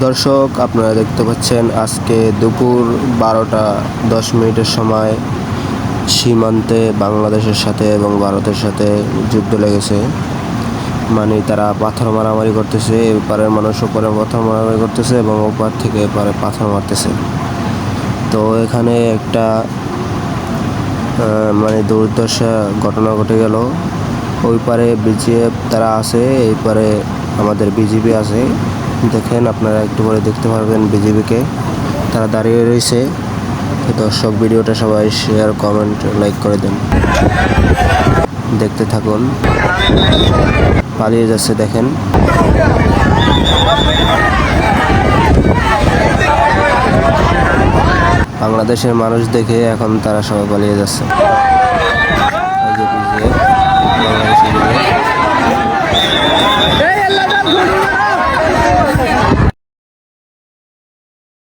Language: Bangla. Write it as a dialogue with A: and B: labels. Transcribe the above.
A: দর্শক, আপনারা দেখতে পাচ্ছেন আজকে দুপুর 12টা 10 মিনিটের সময় সীমান্তে বাংলাদেশের সাথে এবং ভারতের সাথে যুদ্ধ লেগেছে। মানে তারা পাথর মারামারি করতেছে, এপারের মানুষ ওপারে পাথর মারামারি করতেছে এবং ওপার থেকে এপারে পাথর মারতেছে। তো এখানে একটা দুর্দশা ঘটনা ঘটে গেল। ওই পারে বিজিএফ তারা আছে, এই পারে আমাদের বিজিবি আছে। দেখেন, আপনারা একটু পরে দেখতে পারবেন বিজিবিকে, তারা দাঁড়িয়ে রয়েছে। দর্শক, ভিডিওটা সবাই শেয়ার, কমেন্ট, লাইক করে দেন। দেখতে থাকুন। পালিয়ে যাচ্ছে, দেখেন। বাংলাদেশের মানুষ দেখে এখন তারা সবাই পালিয়ে যাচ্ছে।